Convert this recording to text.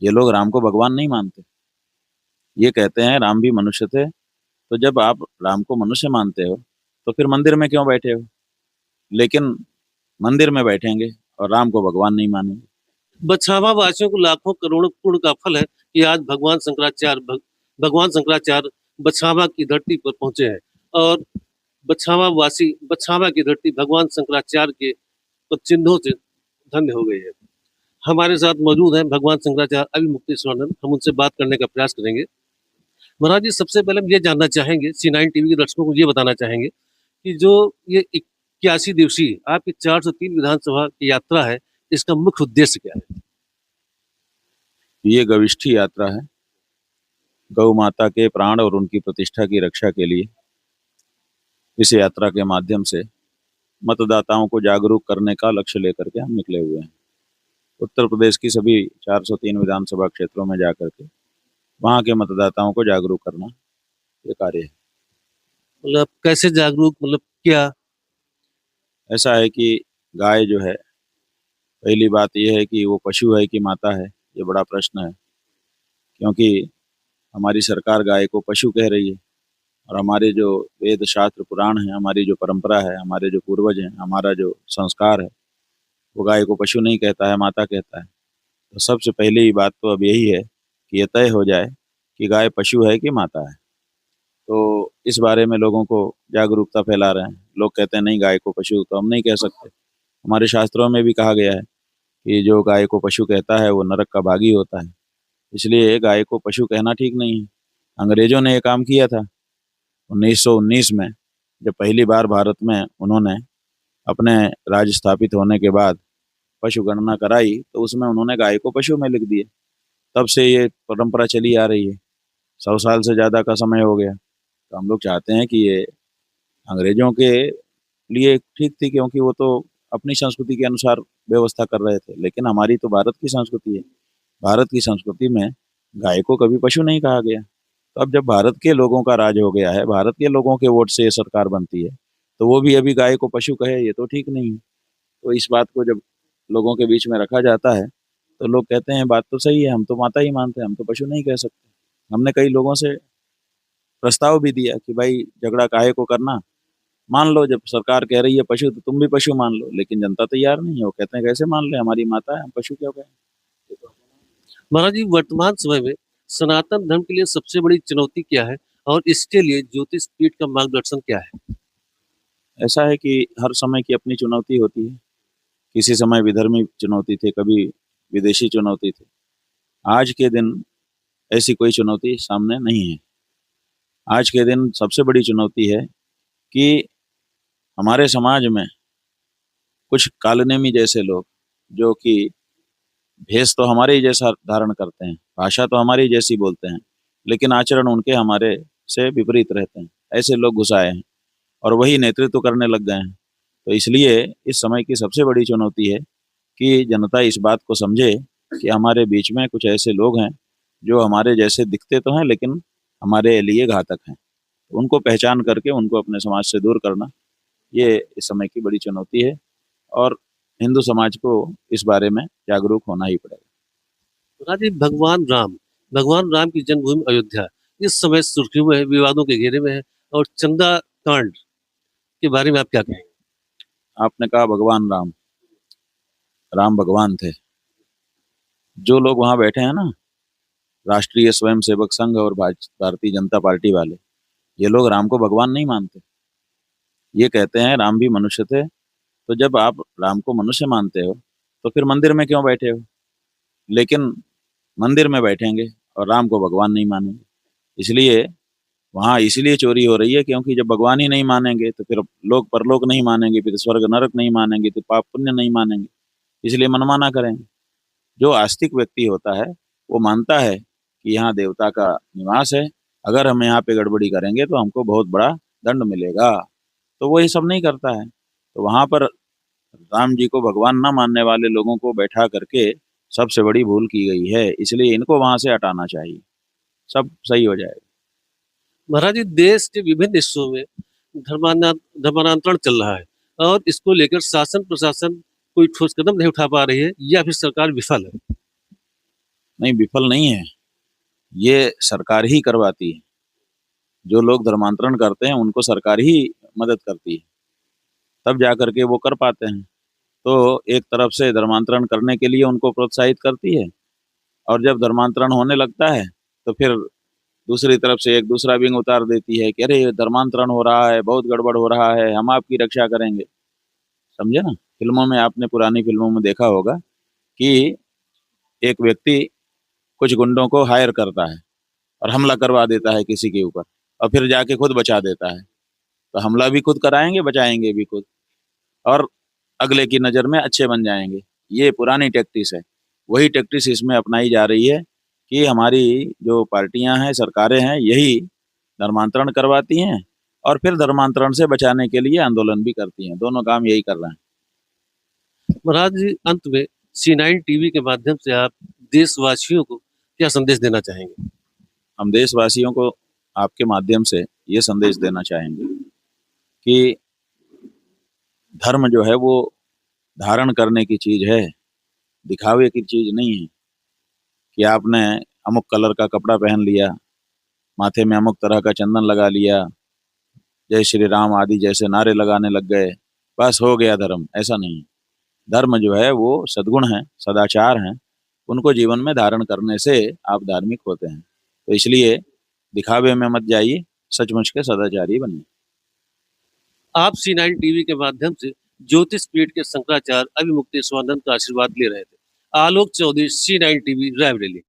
ये लोग राम को भगवान नहीं मानते। ये कहते हैं राम भी मनुष्य थे। तो जब आप राम को मनुष्य मानते हो तो फिर मंदिर में क्यों बैठे हो? लेकिन मंदिर में बैठेंगे और राम को भगवान नहीं मानेंगे। बछावा वासियों को लाखों करोड़ों पुण्य का फल है कि आज भगवान शंकराचार्य बछावा की धरती पर पहुंचे हैं। और बछावा की धरती भगवान शंकराचार्य के चिन्हों से धन्य हो गई है। हमारे साथ मौजूद हैं भगवान शंकराचार्य अभिमुक्ति स्वानंद। हम उनसे बात करने का प्रयास करेंगे। महाराज जी, सबसे पहले हम ये जानना चाहेंगे, C9 टीवी के दर्शकों को ये बताना चाहेंगे कि जो ये 81 दिवसीय आपकी 403 विधानसभा की यात्रा है, इसका मुख्य उद्देश्य क्या है? ये गविष्ठी यात्रा है। गौ माता के प्राण और उनकी प्रतिष्ठा की रक्षा के लिए इस यात्रा के माध्यम से मतदाताओं को जागरूक करने का लक्ष्य लेकर के हम निकले हुए हैं। उत्तर प्रदेश की सभी 403 विधानसभा क्षेत्रों में जाकर के वहाँ के मतदाताओं को जागरूक करना ये कार्य है। मतलब कैसे जागरूक, मतलब क्या? ऐसा है कि गाय जो है, पहली बात यह है कि वो पशु है कि माता है, ये बड़ा प्रश्न है। क्योंकि हमारी सरकार गाय को पशु कह रही है और हमारे जो वेद शास्त्र पुराण है, हमारी जो परंपरा है, हमारे जो पूर्वज हैं, हमारा जो संस्कार है, वो गाय को पशु नहीं कहता है, माता कहता है। तो सबसे पहली बात तो अब यही है कि ये तय हो जाए कि गाय पशु है कि माता है। तो इस बारे में लोगों को जागरूकता फैला रहे हैं। लोग कहते हैं नहीं, गाय को पशु तो हम नहीं कह सकते। हमारे शास्त्रों में भी कहा गया है कि जो गाय को पशु कहता है वो नरक का भागी होता है। इसलिए गाय को पशु कहना ठीक नहीं है। अंग्रेजों ने ये काम किया था 1919 में, जब पहली बार भारत में उन्होंने अपने राज्य स्थापित होने के बाद पशु गणना कराई, तो उसमें उन्होंने गाय को पशु में लिख दिया। तब से ये परंपरा चली आ रही है। 100 साल से ज़्यादा का समय हो गया। तो हम लोग चाहते हैं कि ये अंग्रेजों के लिए ठीक थी, क्योंकि वो तो अपनी संस्कृति के अनुसार व्यवस्था कर रहे थे, लेकिन हमारी तो भारत की संस्कृति है। भारत की संस्कृति में गाय को कभी पशु नहीं कहा गया। तो अब जब भारत के लोगों का राज हो गया है, भारत के लोगों के वोट से ये सरकार बनती है, तो वो भी अभी गाय को पशु कहे, ये तो ठीक नहीं है। तो इस बात को जब लोगों के बीच में रखा जाता है तो लोग कहते हैं बात तो सही है, हम तो माता ही मानते हैं, हम तो पशु नहीं कह सकते। हमने कई लोगों से प्रस्ताव भी दिया कि भाई झगड़ा काहे को करना, मान लो, जब सरकार कह रही है पशु तो तुम भी पशु मान लो। लेकिन जनता तैयार नहीं है। वो कहते हैं कैसे मान ले, हमारी माता है, हम पशु क्यों कहें। महाराज जी, वर्तमान समय में सनातन धर्म के लिए सबसे बड़ी चुनौती क्या है और इसके लिए ज्योतिष पीठ का मार्गदर्शन क्या है? ऐसा है कि हर समय की अपनी चुनौती होती है। किसी समय विधर्मी चुनौती थे, कभी विदेशी चुनौती थे। आज के दिन ऐसी कोई चुनौती सामने नहीं है। आज के दिन सबसे बड़ी चुनौती है कि हमारे समाज में कुछ कालनेमी जैसे लोग, जो कि भेष तो हमारे ही जैसा धारण करते हैं, भाषा तो हमारी जैसी बोलते हैं, लेकिन आचरण उनके हमारे से विपरीत रहते हैं, ऐसे लोग घुस आए हैं और वही नेतृत्व करने लग गए हैं। तो इसलिए इस समय की सबसे बड़ी चुनौती है कि जनता इस बात को समझे कि हमारे बीच में कुछ ऐसे लोग हैं जो हमारे जैसे दिखते तो हैं, लेकिन हमारे लिए घातक हैं। तो उनको पहचान करके उनको अपने समाज से दूर करना, ये इस समय की बड़ी चुनौती है। और हिंदू समाज को इस बारे में जागरूक होना ही पड़ेगा। महाराज जी, भगवान राम की जन्मभूमि अयोध्या इस समय सुर्खियों में है, विवादों के घेरे में है। और चंदा कांड के बारे में आप क्या कहेंगे? आपने कहा भगवान राम, राम भगवान थे। जो लोग वहां बैठे हैं ना, राष्ट्रीय स्वयंसेवक संघ और भारतीय जनता पार्टी वाले, ये लोग राम को भगवान नहीं मानते। ये कहते हैं राम भी मनुष्य थे। तो जब आप राम को मनुष्य मानते हो तो फिर मंदिर में क्यों बैठे हो? लेकिन मंदिर में बैठेंगे और राम को भगवान नहीं मानेंगे। इसलिए वहाँ इसलिए चोरी हो रही है, क्योंकि जब भगवान ही नहीं मानेंगे तो फिर लोग परलोक नहीं मानेंगे, फिर स्वर्ग नरक नहीं मानेंगे, तो पाप पुण्य नहीं मानेंगे, इसलिए मनमाना करेंगे। जो आस्तिक व्यक्ति होता है वो मानता है कि यहाँ देवता का निवास है, अगर हम यहाँ पे गड़बड़ी करेंगे तो हमको बहुत बड़ा दंड मिलेगा। तो वो ये सब नहीं करता है। तो वहां पर राम जी को भगवान न मानने वाले लोगों को बैठा करके सबसे बड़ी भूल की गई है। इसलिए इनको वहां से हटाना चाहिए, सब सही हो जाएगा। महाराज जी, देश के विभिन्न हिस्सों में धर्मांतरण चल रहा है और इसको लेकर शासन प्रशासन कोई ठोस कदम नहीं उठा पा रही है या फिर सरकार विफल है। नहीं, विफल नहीं है, ये सरकार ही करवाती है। जो लोग धर्मांतरण करते हैं उनको सरकार ही मदद करती है, तब जा करके वो कर पाते हैं। तो एक तरफ से धर्मांतरण करने के लिए उनको प्रोत्साहित करती है, और जब धर्मांतरण होने लगता है तो फिर दूसरी तरफ से एक दूसरा विंग उतार देती है कि अरे ये धर्मांतरण हो रहा है, बहुत गड़बड़ हो रहा है, हम आपकी रक्षा करेंगे। समझे ना? फिल्मों में, आपने पुरानी फिल्मों में देखा होगा कि एक व्यक्ति कुछ गुंडों को हायर करता है और हमला करवा देता है किसी के ऊपर, और फिर जाके खुद बचा देता है। तो हमला भी खुद कराएंगे, बचाएंगे भी खुद, और अगले की नज़र में अच्छे बन जाएंगे। ये पुरानी टैक्टिस है। वही टैक्टिस इसमें अपनाई जा रही है कि हमारी जो पार्टियां हैं, सरकारें हैं, यही धर्मांतरण करवाती हैं और फिर धर्मांतरण से बचाने के लिए आंदोलन भी करती हैं। दोनों काम यही कर रहे हैं। महाराज जी, अंत में C9 टीवी के माध्यम से आप देशवासियों को क्या संदेश देना चाहेंगे? हम देशवासियों को आपके माध्यम से ये संदेश देना चाहेंगे कि धर्म जो है वो धारण करने की चीज है, दिखावे की चीज नहीं है। कि आपने अमुक कलर का कपड़ा पहन लिया, माथे में अमुक तरह का चंदन लगा लिया, जय श्री राम आदि जैसे नारे लगाने लग गए, बस हो गया धर्म। ऐसा नहीं है। धर्म जो है वो सद्गुण है, सदाचार हैं, उनको जीवन में धारण करने से आप धार्मिक होते हैं। तो इसलिए दिखावे में मत जाइए, सचमुच के सदाचारी बनिए। आप C9 टीवी के माध्यम से ज्योतिष पीठ के शंकराचार्य अभिमुक्तेश्वरानंद का आशीर्वाद ले रहे थे। आलोक चौधरी, C9 टीवी, रायबरेली।